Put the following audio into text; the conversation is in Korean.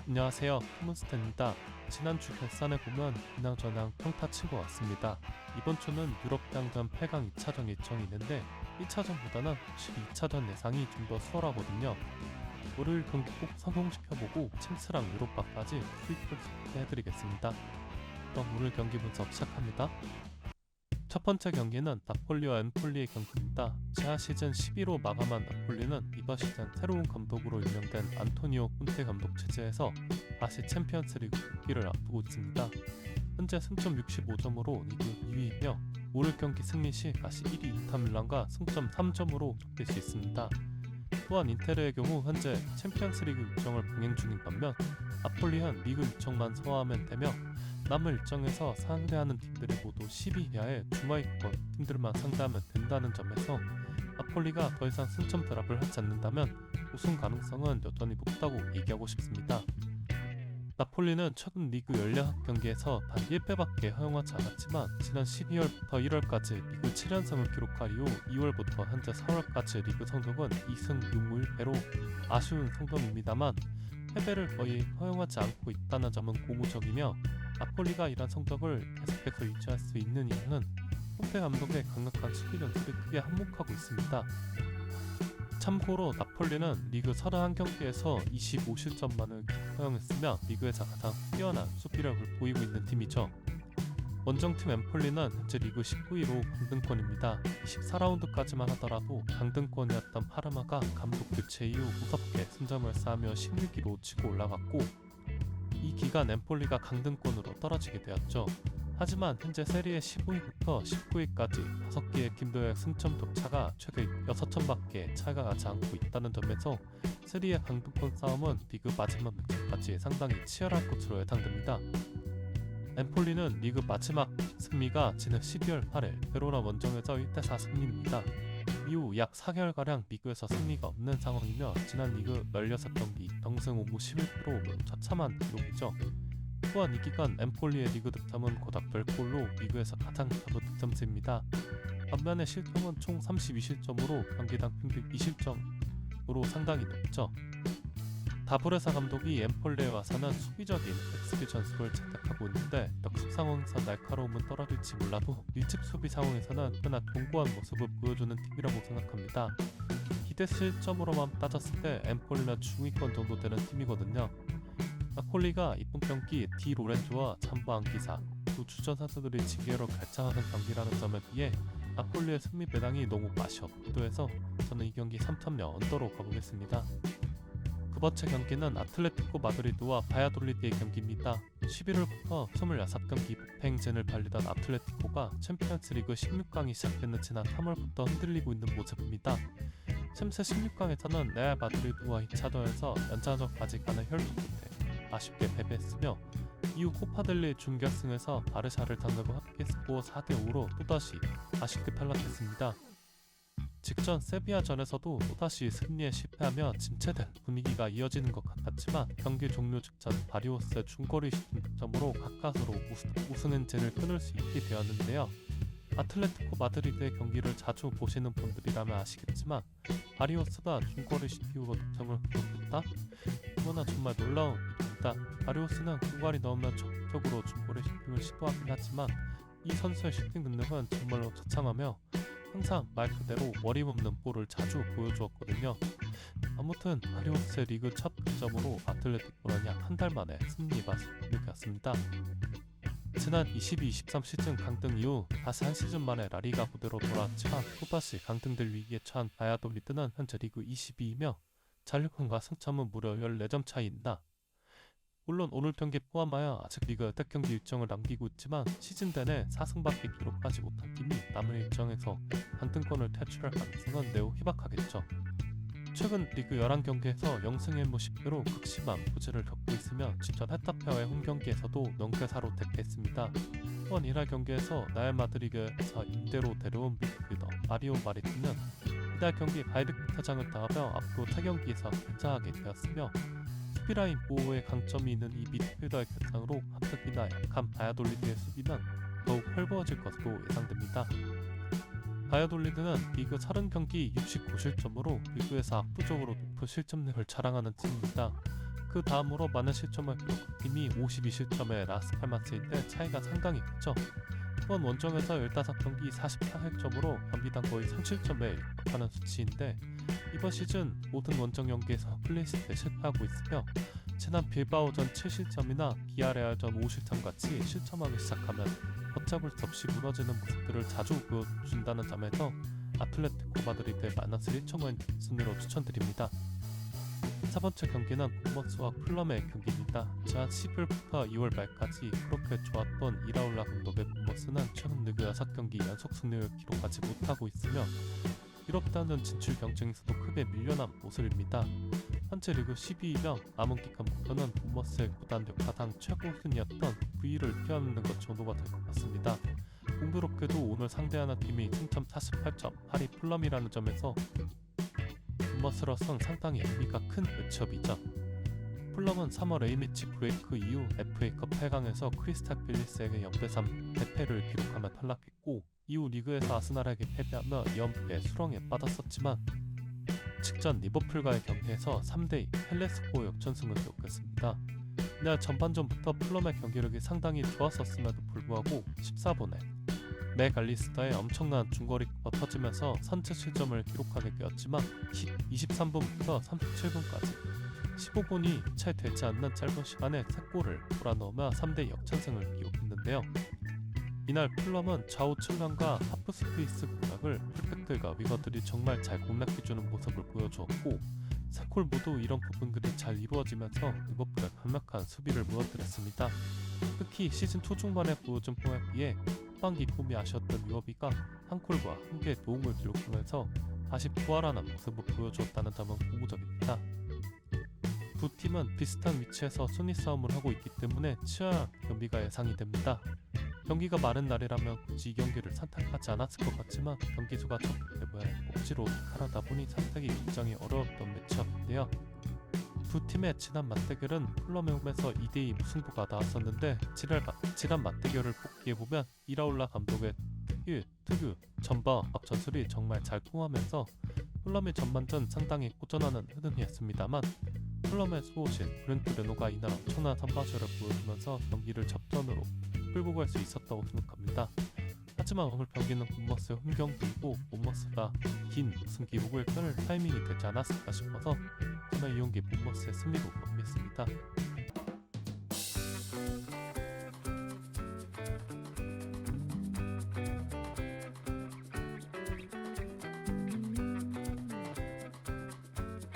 안녕하세요. 홈스테입니다. 지난주 결산을 보면 그냥저냥 평타 치고 왔습니다. 이번 주는 유럽 양전 8강 2차전 일정이 있는데 1차전보다는 확실히 2차전 예상이 좀 더 수월하거든요. 월요일 경기 꼭 성공시켜보고 챔스랑 유로파까지 수익을 해드리겠습니다. 그럼 오늘 경기 분석 시작합니다. 첫 번째 경기는 나폴리와 엠폴리의 경기입니다. 지하 시즌 11호 마감한 나폴리는 이번 시즌 새로운 감독으로 임명된 안토니오 콘테 감독 체제에서 다시 챔피언스리그 복귀를 앞두고 있습니다. 현재 승점 65점으로 리그 2위이며 오늘 경기 승리 시 다시 1위 인터밀란과 승점 3점으로 좁힐 수 있습니다. 또한 인테르의 경우 현재 챔피언스리그 일정을 병행 중인 반면 나폴리는 리그 일정만 소화하면 되며 남은 일정에서 상대하는 팀들이 모두 10위 이하의 중하위권 팀들만 상대하면 된다는 점에서 나폴리가 더 이상 승점 드랍을 하지 않는다면 우승 가능성은 여전히 높다고 얘기하고 싶습니다. 나폴리는 최근 리그 16경기에서 단 1패밖에 허용하지 않았지만 지난 12월부터 1월까지 리그 7연승을 기록한 이후 2월부터 현재 4월까지 리그 성적은 2승 6무 1패로 아쉬운 성적입니다만 패배를 거의 허용하지 않고 있다는 점은 고무적이며 나폴리가 이런 성적을 계속해서 유지할 수 있는 이유는 콘테 감독의 강력한 수비 연습에 크게 한몫하고 있습니다. 참고로 나폴리는 리그 31경기에서 25실점만을 허용했으며 리그에서 가장 뛰어난 수비력을 보이고 있는 팀이죠. 원정팀 엠폴리는 현재 리그 19위로 강등권입니다. 24라운드까지만 하더라도 강등권이었던 파르마가 감독 교체 이후 무섭게 승점을 쌓으며 16위로 치고 올라갔고 이 기간 엠폴리가 강등권으로 떨어지게 되었죠. 하지만 현재 세리에 15위부터 19위까지 5개의 팀들의 승점 격차가 최대 6점밖에 차이가 나지 않고 있다는 점에서 세리의 강등권 싸움은 리그 마지막 매치까지 상당히 치열할 것으로 예상됩니다. 엠폴리는 리그 마지막 승리가 지난 12월 8일 베로나 원정에서 1대4 승리입니다. 이후 약 4개월가량 리그에서 승리가 없는 상황이며 지난 리그 16경기 정승 5무 11% 처참한 기록이죠. 또한 이 기간 엠폴리의 리그 득점은 고작 10골로 리그에서 가장 적은 득점수입니다. 반면에 실점은 총 32실점으로 경기당 평균 2실점으로 상당히 높죠. 다브레사 감독이 엠폴리에 와서는 수비적인 XG 전술을 채택하고 있는데 역습 상황에서 날카로움은 떨어질지 몰라도 밀집 수비 상황에서는 꽤나 견고한 모습을 보여주는 팀이라고 생각합니다. 기대 실점으로만 따졌을 때 엠폴리는 중위권 정도 되는 팀이거든요. 나폴리가 이번 경기 디 로렌조와 잠보 안기사 두 주전 선수들이 징계로 결정하는 경기라는 점에 비해 나폴리의 승리 배당이 너무 맛이 없기도 해서 저는 이 경기 3.0 언더로 가보겠습니다. 두 번째 경기는 아틀레티코 마드리드와 바야돌리드의 경기입니다. 11월부터 26경기 무패 행진을 달리던 아틀레티코가 챔피언스리그 16강이 시작되는 지난 3월부터 흔들리고 있는 모습입니다. 챔스 16강에서는 레알 마드리드와 2차전에서 연장전까지 가는 혈투 끝에 아쉽게 패배했으며 이후 코파델리 준결승에서 바르샤를 상대로 합계 스코어 4대5로 또다시 아쉽게 탈락했습니다. 직전 세비야전에서도 또다시 승리에 실패하며 침체된 분위기가 이어지는 것 같았지만 경기 종료 직전 바리오스의 중거리 슈팅 득점으로 가까스로 우승 행진을 끊을 수 있게 되었는데요. 아틀레티코 마드리드의 경기를 자주 보시는 분들이라면 아시겠지만 바리오스가 중거리 슈팅으로 득점을 기록했다? 이거나 정말 놀라운 일입니다. 바리오스는 중거리 넣으면 적극적으로 중거리 슈팅을 시도하긴 하지만 이 선수의 슈팅 능력은 정말로 처참하며 항상 말 그대로 어림없는 볼을 자주 보여주었거든요. 아무튼 바리오스의 리그 첫 득점으로 아틀레티코는 약 한 달 만에 승리에 맞섰습니다. 지난 22-23 시즌 강등 이후 다시 한 시즌 만에 라리가 무대로 돌아왔지만 또다시 강등될 위기에 처한 바야돌리드는 현재 리그 22위이며 잔류권과 승점은 무려 14점 차이입니다. 물론 오늘 경기 포함하여 아직 리그 8경기 일정을 남기고 있지만 시즌 내내 4승밖에 기록하지 못한 팀이 남은 일정에서 강등권을 탈출할 가능성은 매우 희박하겠죠. 최근 리그 11경기에서 0승 1무 10패로 극심한 부진을 겪고 있으며 직전 헤타페와의 홈경기에서도 0대4로 대패했습니다. 또한 이날 경기에서 레알 마드리드에서 임대로 데려온 미드필더 마리오 마리티는 이날 경기 바이르크 퇴장을 당하며 앞으로 타경기에서 결장하게 되었으며 수비라인 보호에 강점이 있는 이 미드필더의 결장으로 합격이나 약한 바야돌리드의 수비는 더욱 헐버워질 것으로 예상됩니다. 바야돌리드는 리그 30경기 69실점으로 리그에서 압도적으로 높은 실점력을 자랑하는 팀입니다. 그 다음으로 많은 실점을 기록한 팀이 52실점의 라스팔마스인데 차이가 상당히 크죠. 이번 원정에서 15경기 44득점으로 경기당 거의 3실점에 육박하는 수치인데 이번 시즌 모든 원정 경기에서 클린시트에 실패하고 있으며 지난 빌바오전 7실점이나 비아레알전 5실점 같이 실점하기 시작하면 걷잡을 수 없이 무너지는 모습들을 자주 보여준다는 점에서 아틀레티코 마드리드의 마이너스 1.5인 순위로 추천드립니다. 4번째 경기는 본머스와 풀럼의 경기입니다. 지난 10일부터 2월 말까지 그렇게 좋았던 이라올라 감독의 본머스는 최근 리그 6경기 연속 승리를 기록하지 못하고 있으며 유럽 단원 진출 경쟁에서도 크게 밀려난 모습입니다. 현재 리그 12위며 남은 기간 목표는 본머스의 구단 역사상 최고 순위였던 V를 뛰어넘는 것 정도가 될 것 같습니다. 공교롭게도 오늘 상대하는 팀이 승점 48점, 파리 풀럼이라는 점에서 본머스로선 상당히 의미가 큰 매치업이죠. 풀럼은 3월 A매치 브레이크 이후 FA컵 8강에서 크리스탈 팰리스에게 0대3 대패를 기록하며 탈락했고 이후 리그에서 아스날에게 패배하며 2연패의 수렁에 빠졌었지만 직전 리버풀과의 경기에서 3대2 헬레스코 역전승을 기록했습니다. 이날 전반전부터 풀럼의 경기력이 상당히 좋았었음에도 불구하고 14분에 맥알리스터의 엄청난 중거리가 터지면서 선제 실점을 기록하게 되었지만 23분부터 37분까지 15분이 채 되지 않는 짧은 시간에 3골을 몰아넣으며 3대 역전승을 기록했는데요. 이날 풀럼은 좌우 측면과 하프스페이스 공략을 풀백들과 위거들이 정말 잘 공략해주는 모습을 보여주었고 3골 모두 이런 부분들이 잘 이루어지면서 리버풀의 강력한 수비를 무너뜨렸습니다. 특히 시즌 초중반에 보여준 폼에 비해 후반기 폼이 아쉬웠던 리버비가 한 골과 한 개의 도움을 기록하면서 다시 부활하는 모습을 보여주었다는 점은 고무적입니다. 두 팀은 비슷한 위치에서 순위 싸움을 하고 있기 때문에 치열한 경기가 예상이 됩니다. 경기가 많은 날이라면 굳이 이 경기를 선택하지 않았을 것 같지만 경기 수가 적기 때문에 억지로 택하려다 보니 선택이 굉장히 어려웠던 매치업인데요. 두 팀의 지난 맞대결은 풀럼의 홈에서 2대2 무승부가 나왔었는데 지난 맞대결을 복귀해보면 이라올라 감독의 특유 전방압 전술이 정말 잘 통하면서 풀럼의 전반전 상당히 고전하는 흐름이었습니다만 풀럼의 수호신 브렌트 레노가 이날 엄청난 선발쇼를 보여주면서 경기를 접전으로 끌고 갈 수 있었다고 생각합니다. 하지만 오늘 경기는 본머스의 홈경기이고 본머스가 긴 우승 기록을 끊을 타이밍이 되지 않았을까 싶어서 저는 이 경기 본머스의 승리로 마무리했습니다.